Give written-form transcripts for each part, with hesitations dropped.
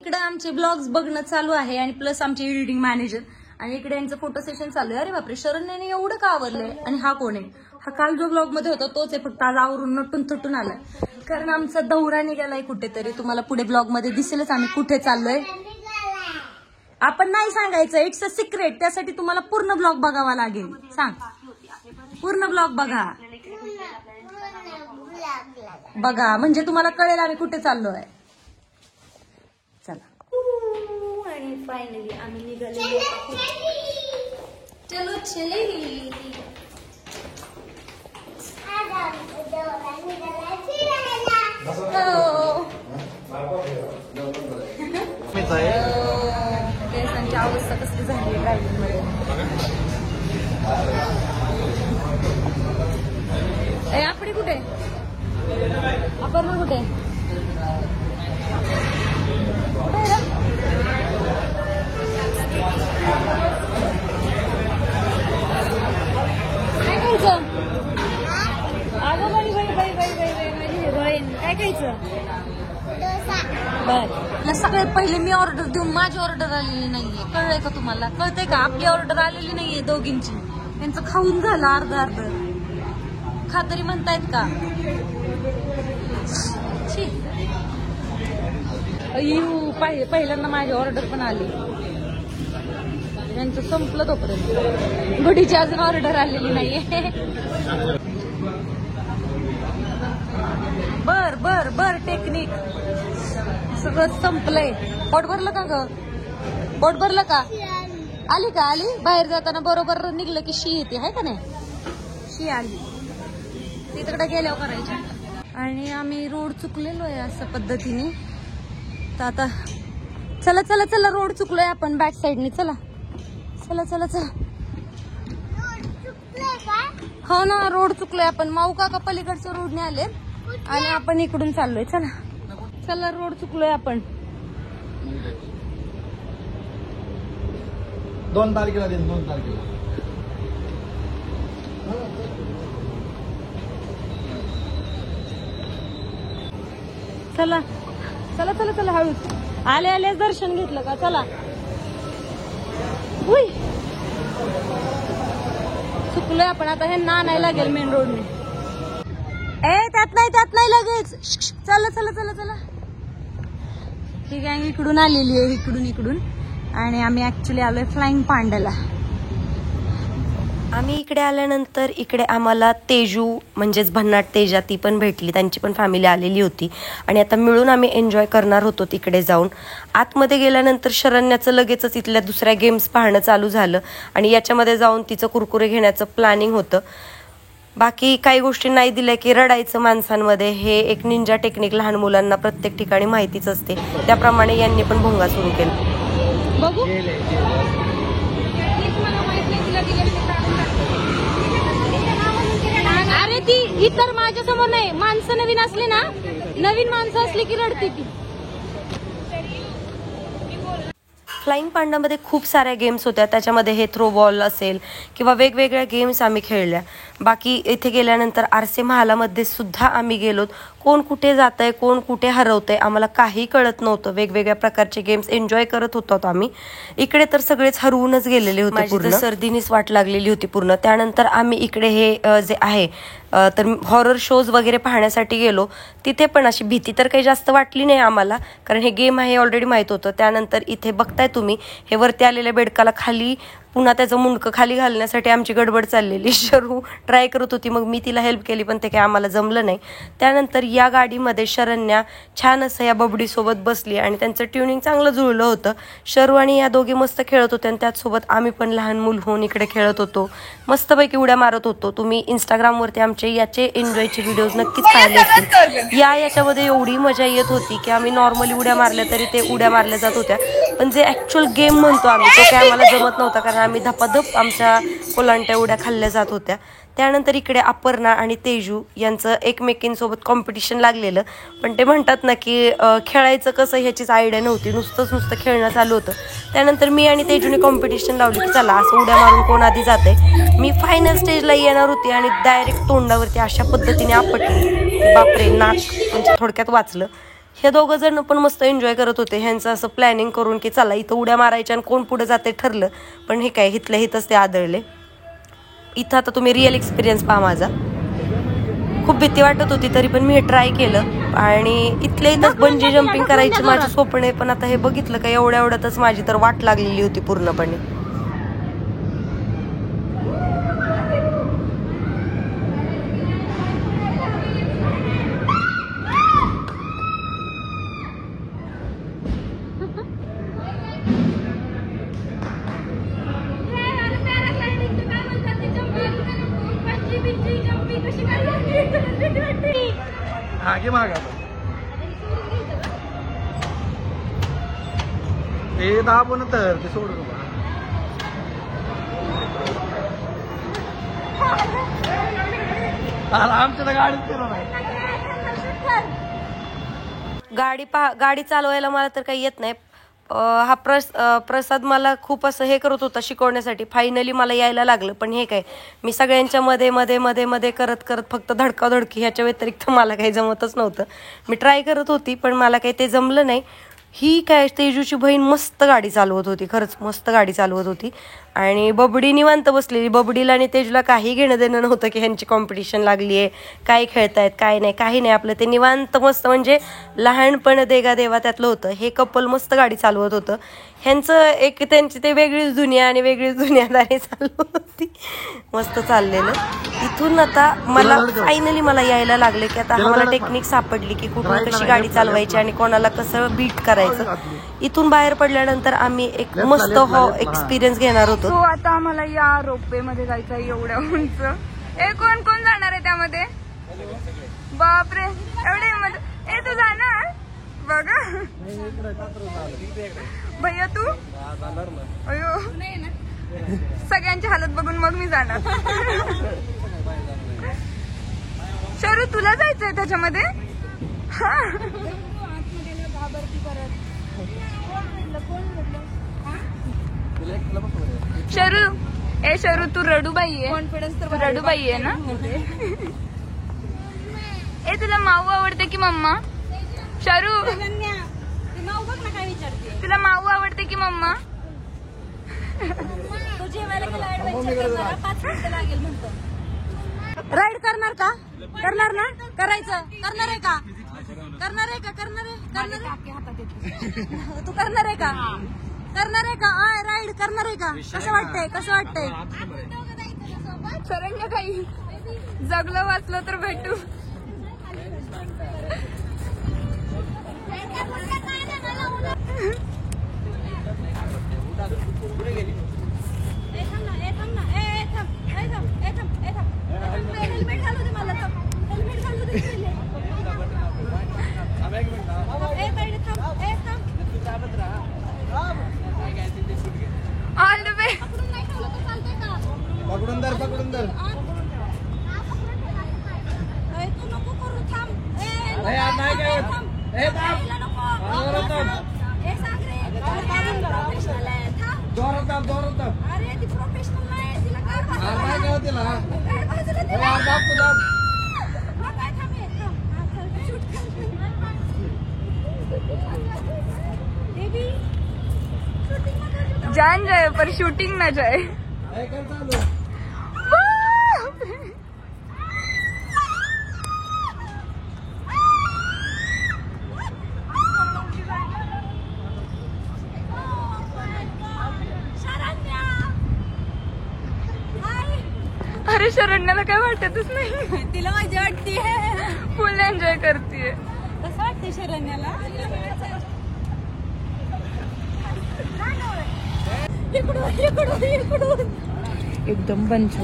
इकडे आमचे ब्लॉग्स बघणं चालू आहे आणि प्लस आमचे एडिटिंग मॅनेजर आणि इकडे यांचं फोटो सेशन चालू आहे. अरे बापरे, शरण्याने एवढं का आवरलंय? आणि हा कोण आहे? हा काल जो ब्लॉग मध्ये होता तोच आहे, फक्त आज आवरून नटून थटून आलाय. कारण आमचा दौरा निघालाय कुठेतरी. तुम्हाला पुढे ब्लॉग मध्ये दिसेलच आम्ही कुठे चाललोय. आपण नाही सांगायचं, इट्स अ सिक्रेट. त्यासाठी तुम्हाला पूर्ण ब्लॉग बघावा लागेल. सांग, पूर्ण ब्लॉग बघा बघा म्हणजे तुम्हाला कळेल आम्ही कुठे चाललोय. चला. आणि फायनली आम्ही निघालेलो आहोत. चलो चले. केसांची अवस्था कसली झाली ड्रायव्हिंग मध्ये. आपली कुठे? आपण कुठे? काय खायचं? अगं बाई बाई बाई बाई बाई बाई माझी हिरोईन. काय खायचं? बर, सगळ्यात पहिले मी ऑर्डर देऊन माझी ऑर्डर आलेली नाहीये. कळलंय का तुम्हाला? कळतंय का? आपली ऑर्डर आलेली नाहीये दोघींची. त्यांचं खाऊन झालं अर्ध अर्ध. खातरी म्हणतायत का? पहिल्यांदा माझी ऑर्डर पण आली. त्यांचं संपलं तोपर्यंत. गुडीची अजून ऑर्डर आलेली नाहीये. बर बर बर, टेक्निक सगळं संपलंय. पोट भरलं का ग? पोट भरलं का? आली का? आली. बाहेर जाताना बरोबर निघलं की शी येते, आहे का नाही? शी आली. तिकडे गेल्यावर करायच्या. आणि आम्ही रोड चुकलेलो आहे अशा पद्धतीने. तर आता चला चला चला, रोड चुकलोय आपण बॅक साईडनी. चला चला चला चला. हो ना, रोड चुकलोय आपण. माऊ काका पलीकडच्या रोडने आले आणि आपण इकडून चाललोय. चला चला, रोड चुकलोय आपण. 2 तारखेला देईन, 2 तारखेला. चला चला चला चला, हळूच. आले आले दर्शन घेतलं का? चला. उई, चुकलोय आपण. आता हे आणायला लागेल मेन रोडने. त्यात नाही लगेच. चला चला चला चला. ठीक आहे, इकडून आलेली आहे, इकडून. आणि आम्ही ऍक्च्युली आलोय फ्लाइंग पांड्याला. आम्ही इकडे आल्यानंतर इकडे आम्हाला तेजू म्हणजेच भन्नाट तेजा ती पण भेटली. त्यांची पण फॅमिली आलेली होती आणि आता मिळून आम्ही एन्जॉय करणार होतो तिकडे जाऊन. आतमध्ये गेल्यानंतर शरण्याचं लगेचच इथल्या दुसऱ्या गेम्स पाहणं चालू झालं आणि याच्यामध्ये जाऊन तिचं कुरकुरे घेण्याचं प्लॅनिंग होतं. बाकी काही गोष्टी नाही दिल्या की रडायचं माणसांमध्ये. हे एक निंजा टेक्निक लहान मुलांना प्रत्येक ठिकाणी माहितीच असते. त्याप्रमाणे यांनी पण भोंगा सुरू केला. बघू. अरे ती इतर माझ्या समोर नाही. माणसं नवीन असली ना, नवीन माणसं असली की रडते ती. फ्लाइंग पांडामध्ये खूप साऱ्या गेम्स होत्या. त्याच्यामध्ये हे थ्रो बॉल असेल किंवा वेगवेगळ्या गेम्स आम्ही खेळल्या. बाकी इथे गेल्यानंतर आरसे महालामध्ये सुद्धा आम्ही गेलोत. कोण कुठे जातंय, कोण कुठे हरवतंय आम्हाला काही कळत नव्हतं. वेगवेगळ्या प्रकारचे गेम्स एन्जॉय करत होतो आम्ही. इकडे तर सगळेच हरवूनच गेलेले होते. पूर्ण सर्दीनीच वाट लागलेली होती पूर्ण. त्यानंतर आम्ही इकडे हे जे आहे तर हॉरर शोज वगैरे पाहण्यासाठी गेलो. तिथे पण अशी भीती तर काही जास्त वाटली नाही आम्हाला, कारण हे गेम आहे ऑलरेडी माहीत होतं. त्यानंतर इथे बघताय तुम्ही हे वरती आलेल्या बेडकाला खाली पुन्हा त्याचं मुंडकं खाली घालण्यासाठी आमची गडबड चाललेली. शरू ट्राय करत होती, मग मी तिला हेल्प केली, पण ते काही आम्हाला जमलं नाही. त्यानंतर या गाडीमध्ये शरण्या छान असं या बबडीसोबत बसली आणि त्यांचं ट्युनिंग चांगलं जुळलं होतं. शरू आणि या दोघी मस्त खेळत होत्या आणि त्याचसोबत आम्ही पण लहान मूल होऊन इकडे खेळत होतो. मस्तपैकी उड्या मारत होतो. तुम्ही इंस्टाग्रामवरती आमचे याचे एन्जॉयचे व्हिडिओज नक्कीच पाहिले असतील. याच्यामध्ये एवढी मजा येत होती की आम्ही नॉर्मली उड्या मारल्या तरी ते उड्या मारल्या जात होत्या, पण जे ऍक्च्युअल गेम म्हणतो आम्ही तो काय आम्हाला जमत नव्हता, कारण आम्ही धपाधप आमच्या कोलांट्या उड्या खाल्ल्या जात होत्या. त्यानंतर इकडे अपर्णा आणि तेजू यांचं एकमेकींसोबत कॉम्पिटिशन लागलेलं, पण ते म्हणतात ना की खेळायचं कसं ह्याचीच आयडिया नव्हती, नुसतं खेळणं चालू होतं. त्यानंतर मी आणि तेजूने कॉम्पिटिशन लावली की चला असं उड्या मारून कोण आधी जाते. मी फायनल स्टेजला येणार होती आणि डायरेक्ट तोंडावरती अशा पद्धतीने आपटली, बापरे, नाक म्हणजे थोडक्यात वाचलं. हे दोघं जण पण मस्त एन्जॉय करत होते. ह्यांचं असं प्लॅनिंग करून की चला इथं उड्या मारायच्या आणि कोण पुढे जाते ठरलं. पण हे काय इथल्या इथंच ते आदळले. इथं आता तुम्ही रिअल एक्सपिरियन्स पहा माझा. खूप भीती वाटत होती तरी पण मी हे ट्राय केलं आणि इथल्या इथंच बंजी जम्पिंग करायची माझं स्वप्न आहे. पण आता हे बघितलं का एवढ्या एवढ्यातच माझी तर वाट लागलेली होती पूर्णपणे. आगे मागा ते दाबून तर ते सोडू नका. आमच्या तर गाडीत फिरव नाही. गाडी चालवायला मला तर काही येत नाही. हा प्रसाद मला खूप असं हे करत होता शिकवण्यासाठी. फायनली मला यायला लागलं. पण हे काय मी सगळ्यांच्या मध्ये मध्ये मध्ये मध्ये करत करत फक्त धडकाधडकी ह्याच्या व्यतिरिक्त मला काही जमतच नव्हतं. मी ट्राय करत होती पण मला काही ते जमलं नाही. ही काय तेजूची बहीण मस्त गाडी चालवत होती. खरंच मस्त गाडी चालवत होती. आणि बबडी निवांत बसलेली. बबडीला आणि तेजूला काही घेणं देणं नव्हतं की ह्यांची कॉम्पिटिशन लागली आहे, काय खेळतायत काय नाही, काही नाही. आपलं ते निवांत मस्त म्हणजे लहानपण देगा देवा त्यातलं होतं. हे कपल मस्त गाडी चालवत होतं. ह्यांचं एक त्यांची ते वेगळीच दुनिया आणि वेगळीच दुनियादारी चालू होती. मस्त चाललेलं. इथून आता मला फायनली मला यायला लागले की आता मला टेक्निक सापडली की कुठून कशी गाडी चालवायची आणि कोणाला कसं बीट करायचं. इथून बाहेर पडल्यानंतर आम्ही एक मस्त एक्सपिरियन्स घेणार होतो. तो आता आम्हाला या रोपवे मध्ये जायचं आहे एवढ्या उंच. कोण कोण जाणार आहे त्यामध्ये? बापरे एवढे ए तू जाणार बघा भैया तू? अयो सगळ्यांची हालत बघून मग मी जाणार. शरू तुला जायचंय त्याच्यामध्ये? शरू तू रडूबाई आहे. कॉन्फिडन्स तर रडूबाई आहे ना. तुला माऊ आवडते की मम्मा? शरू तुला माऊ आवडते की मम्मा? राईड करणार का? करणार ना? करायचं करणार आहे का? करणार आहे का? करणार आहे? तू करणार आहे का? करणार आहे का? राईड करणार आहे का? कसं वाटतंय? कसं वाटतंय? शरण्य काही जगलं वाचलं तर भेटू. All the way. पकडून धर पकडून धर. नाही काय जोरात दाब जोरात दाब. अरे ती प्रोफेशनल नाही तिला काय काय तिला जान जाए पर शूटिंग ना जाए. अरे शरण्याला काय वाटतच नाही. तिला मजा वाटते. फुल एन्जॉय करते. कसं वाटते शरण्याला? एकदम बंच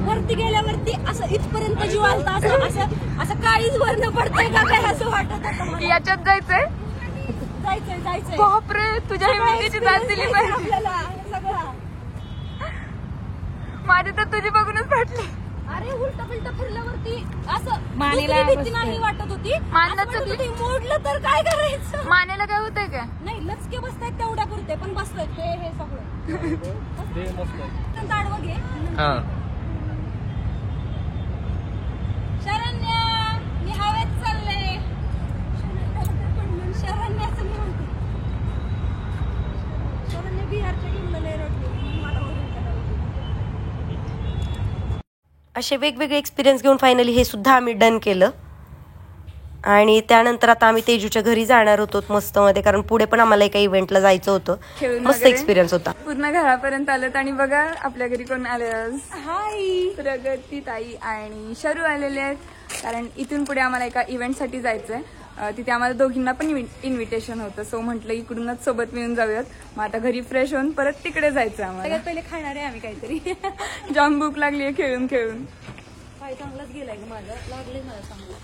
वरती गेल्यावरती असं इथपर्यंत जीव आलता. असं असं असं काळीच वर्ण पडतंय का काय असं वाटत होतं. याच्यात जायचंय. जायचंय बापरे तुझ्या मुलगीची दात दिली पाहिजे. सगळं माझी तर तुझी बघूनच फाटली. अरे उलट पुलट फिरल्यावरती असं मानेला भीती नाही वाटत होती. मानला असं वाटत होती, मोडलं तर काय करायचं. मानेला काय होतंय का? नाही लचके बसतायत तेवढ्या पुरते पण बसतायत हे सगळं. ताडवं घे. शरण्या मी हवेत चालले. असे वेगवेगळे एक्सपिरियन्स घेऊन फायनली हे सुद्धा आम्ही डन केलं. आणि त्यानंतर आता आम्ही तेजूच्या घरी जाणार होतो मस्त मध्ये, कारण पुढे पण आम्हाला एका इव्हेंटला जायचं होतं. खेळून मस्त वगैरे एक्सपिरियन्स होता. पूर्ण घरापर्यंत आलं. आणि बघा आपल्या घरी कोण आले आज. हाय, प्रगती ताई आणि शरू आलेले आहेत, कारण इथून पुढे आम्हाला एका इव्हेंटसाठी जायचंय. तिथे आम्हाला दोघींना पण इन्व्हिटेशन होतं. सो म्हटलं इकडूनच सोबत मिळून जाऊयात. मग आता घरी फ्रेश होऊन परत तिकडे जायचं आम्हाला. पहिले खाणार आहे आम्ही काहीतरी. जाम भूक लागली आहे खेळून खेळून. चांगलाच गेलाय माझा, लागले मला चांगला.